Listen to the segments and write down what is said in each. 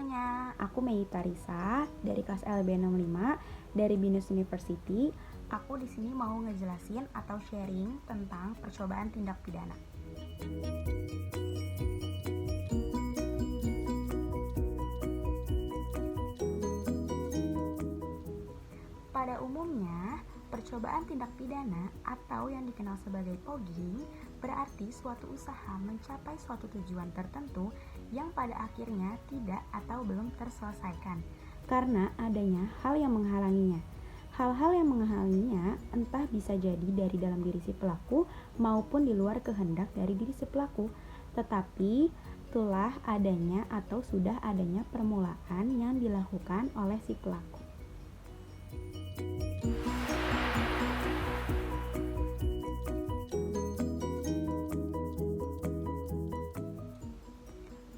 semuanya, aku Mei Tarisa dari kelas LB65 dari Binus University. Aku di sini mau ngejelasin atau sharing tentang percobaan tindak pidana. Pada umumnya, percobaan tindak pidana atau yang dikenal sebagai pogging berarti suatu usaha mencapai suatu tujuan tertentu yang pada akhirnya tidak atau belum terselesaikan karena adanya hal yang menghalanginya. Hal-hal yang menghalanginya entah bisa jadi dari dalam diri si pelaku maupun di luar kehendak dari diri si pelaku, tetapi telah adanya atau sudah adanya permulaan yang dilakukan oleh si pelaku.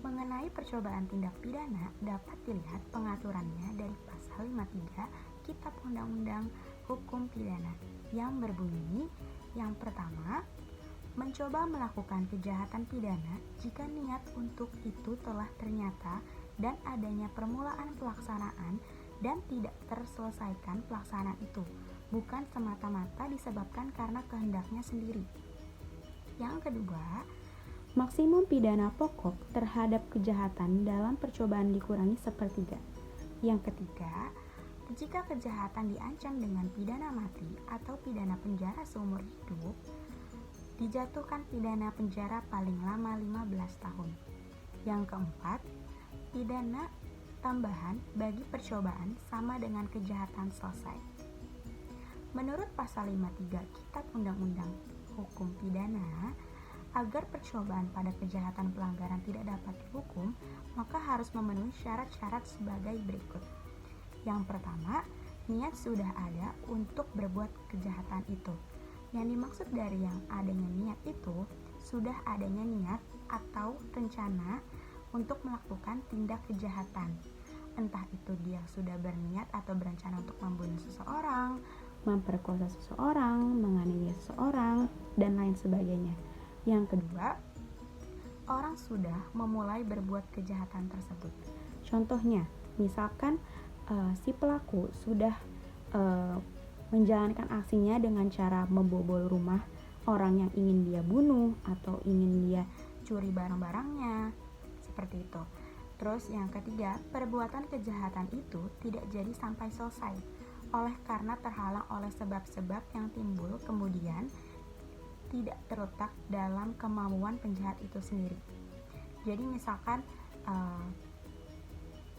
Mengenai percobaan tindak pidana dapat dilihat pengaturannya dari pasal 53 Kitab Undang-Undang Hukum Pidana yang berbunyi, yang pertama, mencoba melakukan kejahatan pidana jika niat untuk itu telah ternyata dan adanya permulaan pelaksanaan dan tidak terselesaikan pelaksanaan itu, bukan semata-mata disebabkan karena kehendaknya sendiri. Yang kedua, maksimum pidana pokok terhadap kejahatan dalam percobaan dikurangi sepertiga. Yang ketiga, jika kejahatan diancam dengan pidana mati atau pidana penjara seumur hidup, dijatuhkan pidana penjara paling lama 15 tahun. Yang keempat, pidana tambahan bagi percobaan sama dengan kejahatan selesai. Menurut pasal 53 Kitab Undang-Undang Hukum Pidana, agar percobaan pada kejahatan pelanggaran tidak dapat dihukum, maka harus memenuhi syarat-syarat sebagai berikut. Yang pertama, niat sudah ada untuk berbuat kejahatan itu. Yang dimaksud dari yang adanya niat itu, sudah adanya niat atau rencana untuk melakukan tindak kejahatan. Entah itu dia sudah berniat atau berencana untuk membunuh seseorang, memperkosa seseorang, menganiaya seseorang, dan lain sebagainya. Yang kedua, orang sudah memulai berbuat kejahatan tersebut. Contohnya, misalkan si pelaku sudah menjalankan aksinya dengan cara membobol rumah orang yang ingin dia bunuh atau ingin dia curi barang-barangnya, seperti itu. Terus yang ketiga, perbuatan kejahatan itu tidak jadi sampai selesai oleh karena terhalang oleh sebab-sebab yang timbul kemudian tidak terletak dalam kemauan penjahat itu sendiri. Jadi misalkan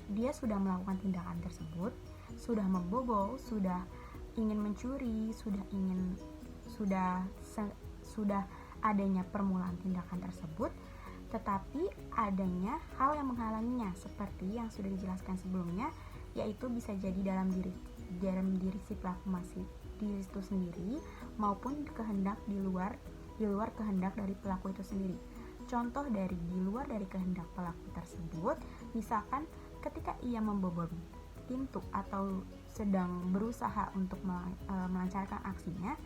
dia sudah melakukan tindakan tersebut, sudah membobol, sudah ingin mencuri, sudah adanya permulaan tindakan tersebut, tetapi adanya hal yang menghalanginya seperti yang sudah dijelaskan sebelumnya, yaitu bisa jadi dalam diri si pelaku masih diri itu sendiri maupun kehendak di luar kehendak dari pelaku itu sendiri. Contoh dari di luar dari kehendak pelaku tersebut, misalkan ketika ia membobol pintu atau sedang berusaha untuk melancarkan aksinya,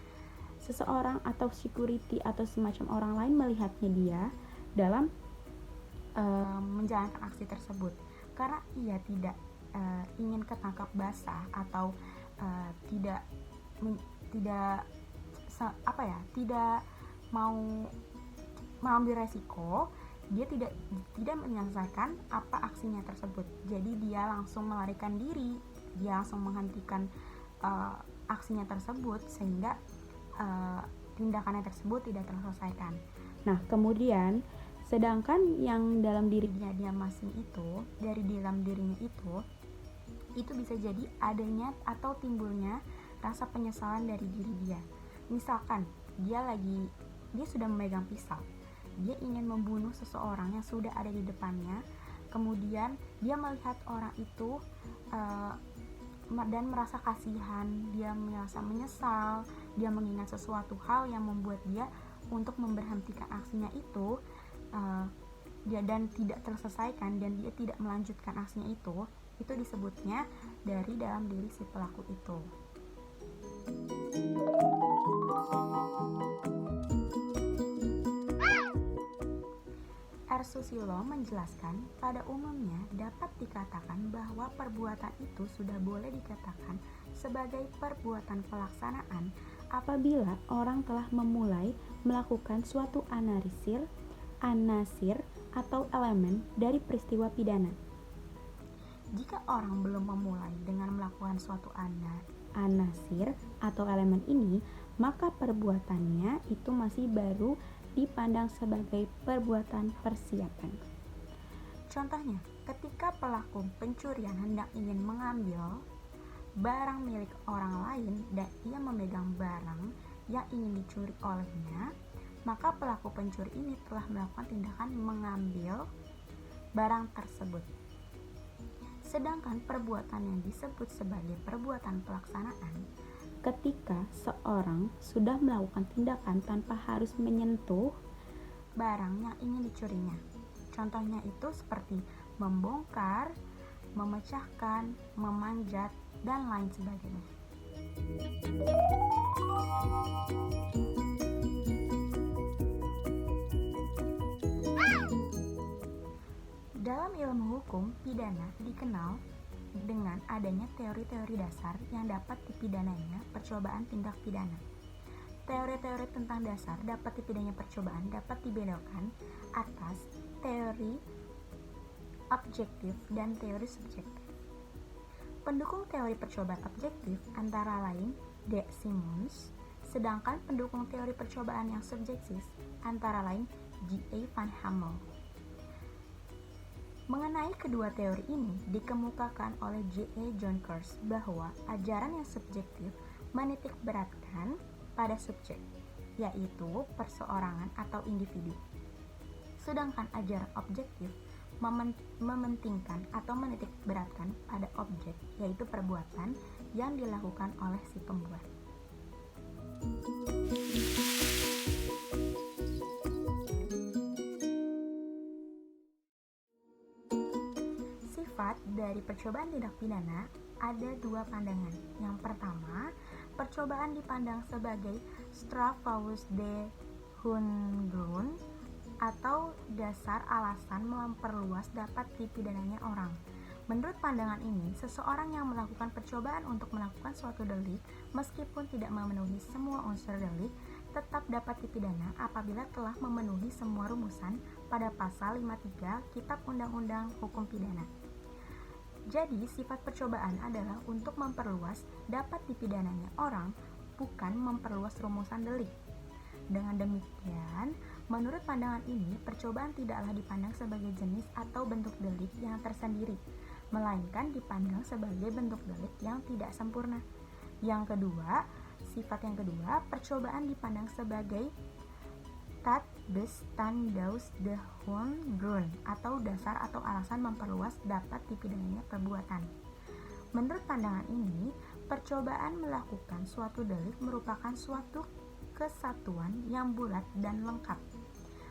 seseorang atau security atau semacam orang lain melihatnya dia dalam menjalankan aksi tersebut karena ia tidak ingin ketangkap basah atau tidak mau mengambil resiko, dia tidak menyelesaikan apa aksinya tersebut. Jadi dia langsung melarikan diri, dia langsung menghentikan aksinya tersebut sehingga tindakannya tersebut tidak terselesaikan. Nah, kemudian sedangkan yang dalam dirinya dia masing itu, dari dalam dirinya itu bisa jadi adanya atau timbulnya rasa penyesalan dari diri dia. Misalkan dia sudah memegang pisau, dia ingin membunuh seseorang yang sudah ada di depannya, kemudian dia melihat orang itu dan merasa kasihan, dia merasa menyesal, dia mengingat sesuatu hal yang membuat dia untuk memberhentikan aksinya itu, dan tidak terselesaikan dan dia tidak melanjutkan aksinya itu disebutnya dari dalam diri si pelaku itu. Susilo menjelaskan, pada umumnya dapat dikatakan bahwa perbuatan itu sudah boleh dikatakan sebagai perbuatan pelaksanaan apabila orang telah memulai melakukan suatu anasir atau elemen dari peristiwa pidana. Jika orang belum memulai dengan melakukan suatu anasir atau elemen ini, maka perbuatannya itu masih baru dipandang sebagai perbuatan persiapan. Contohnya, ketika pelaku pencurian hendak ingin mengambil barang milik orang lain dan ia memegang barang yang ingin dicuri olehnya, maka pelaku pencuri ini telah melakukan tindakan mengambil barang tersebut. Sedangkan perbuatan yang disebut sebagai perbuatan pelaksanaan ketika seorang sudah melakukan tindakan tanpa harus menyentuh barang yang ingin dicurinya. Contohnya itu seperti membongkar, memecahkan, memanjat, dan lain sebagainya. Dalam ilmu hukum pidana dikenal dengan adanya teori-teori dasar yang dapat dipidananya percobaan tindak pidana. Teori-teori tentang dasar dapat dipidananya percobaan dapat dibedakan atas teori objektif dan teori subjektif. Pendukung teori percobaan objektif antara lain D. Simmons, sedangkan pendukung teori percobaan yang subjektif antara lain G. A. Van Hammel. Mengenai kedua teori ini dikemukakan oleh J. A. Jonkers bahwa ajaran yang subjektif menitik beratkan pada subjek, yaitu perseorangan atau individu. Sedangkan ajaran objektif mementingkan atau menitik beratkan pada objek, yaitu perbuatan yang dilakukan oleh si pembuat. Sifat dari percobaan tindak pidana ada dua pandangan. Yang pertama, percobaan dipandang sebagai Straffaus de Hohengrund atau dasar alasan memperluas dapat dipidananya orang. Menurut pandangan ini, seseorang yang melakukan percobaan untuk melakukan suatu delik meskipun tidak memenuhi semua unsur delik tetap dapat dipidana apabila telah memenuhi semua rumusan pada pasal 53 Kitab Undang-Undang Hukum Pidana. Jadi, sifat percobaan adalah untuk memperluas dapat dipidananya orang, bukan memperluas rumusan delik. Dengan demikian, menurut pandangan ini, percobaan tidaklah dipandang sebagai jenis atau bentuk delik yang tersendiri, melainkan dipandang sebagai bentuk delik yang tidak sempurna. Yang kedua, sifat yang kedua, percobaan dipandang sebagai Tatbestand aus der Hohengrund atau dasar atau alasan memperluas dapat dipidananya perbuatan. Menurut pandangan ini, percobaan melakukan suatu delik merupakan suatu kesatuan yang bulat dan lengkap.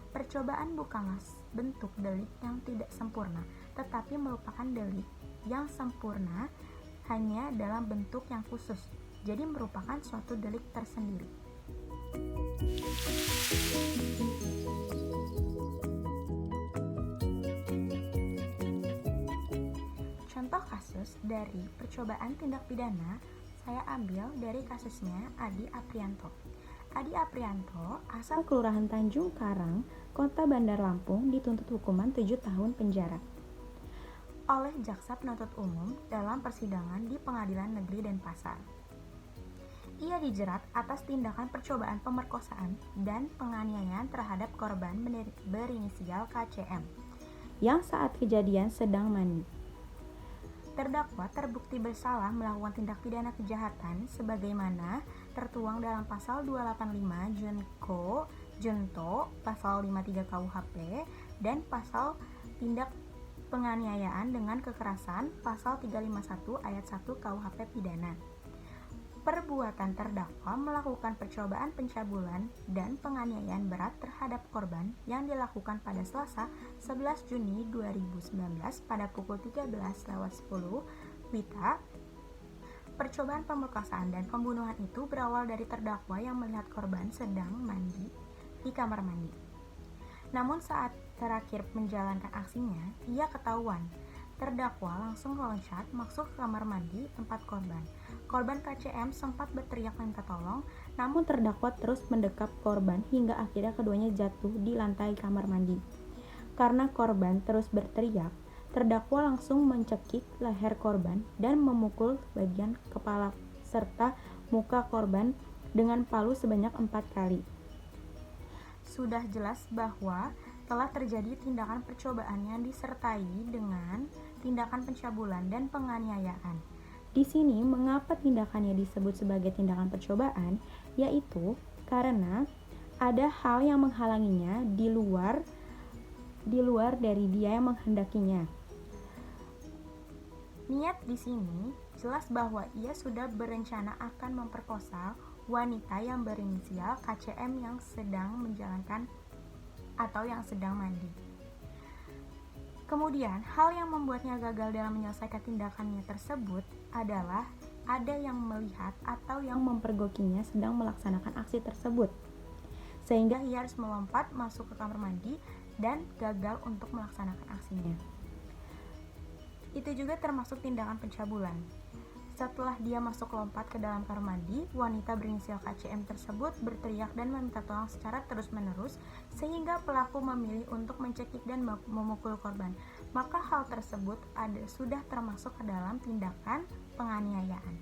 Percobaan bukanlah bentuk delik yang tidak sempurna, tetapi merupakan delik yang sempurna hanya dalam bentuk yang khusus, jadi merupakan suatu delik tersendiri. Contoh kasus dari percobaan tindak pidana saya ambil dari kasusnya Adi Aprianto. Adi Aprianto asal Kelurahan Tanjung Karang, Kota Bandar Lampung dituntut hukuman 7 tahun penjara oleh Jaksa Penuntut Umum dalam persidangan di Pengadilan Negeri Denpasar. Ia dijerat atas tindakan percobaan pemerkosaan dan penganiayaan terhadap korban berinisial KCM yang saat kejadian sedang mandi. Terdakwa terbukti bersalah melakukan tindak pidana kejahatan sebagaimana tertuang dalam pasal 285 Junto, pasal 53 KUHP, dan pasal tindak penganiayaan dengan kekerasan pasal 351 ayat 1 KUHP pidana. Perbuatan terdakwa melakukan percobaan pencabulan dan penganiayaan berat terhadap korban yang dilakukan pada Selasa 11 Juni 2019 pada pukul 13.10 WITA. Percobaan pemerkosaan dan pembunuhan itu berawal dari terdakwa yang melihat korban sedang mandi di kamar mandi. Namun saat terakhir menjalankan aksinya, ia ketahuan. Terdakwa langsung loncat masuk ke kamar mandi tempat korban. Korban KCM sempat berteriak minta tolong, namun terdakwa terus mendekap korban hingga akhirnya keduanya jatuh di lantai kamar mandi. Karena korban terus berteriak, terdakwa langsung mencekik leher korban dan memukul bagian kepala serta muka korban dengan palu sebanyak 4 kali. Sudah jelas bahwa telah terjadi tindakan percobaan yang disertai dengan tindakan pencabulan dan penganiayaan. Di sini mengapa tindakannya disebut sebagai tindakan percobaan, yaitu karena ada hal yang menghalanginya di luar dari dia yang menghendakinya. Niat di sini jelas bahwa ia sudah berencana akan memperkosa wanita yang berinisial KCM yang sedang menjalankan atau yang sedang mandi. Kemudian, hal yang membuatnya gagal dalam menyelesaikan tindakannya tersebut adalah ada yang melihat atau yang mempergokinya sedang melaksanakan aksi tersebut, sehingga ia harus melompat masuk ke kamar mandi dan gagal untuk melaksanakan aksinya. Itu juga termasuk tindakan pencabulan. Setelah dia masuk lompat ke dalam kamar mandi, wanita berinisial KCM tersebut berteriak dan meminta tolong secara terus-menerus sehingga pelaku memilih untuk mencekik dan memukul korban. Maka hal tersebut sudah termasuk ke dalam tindakan penganiayaan.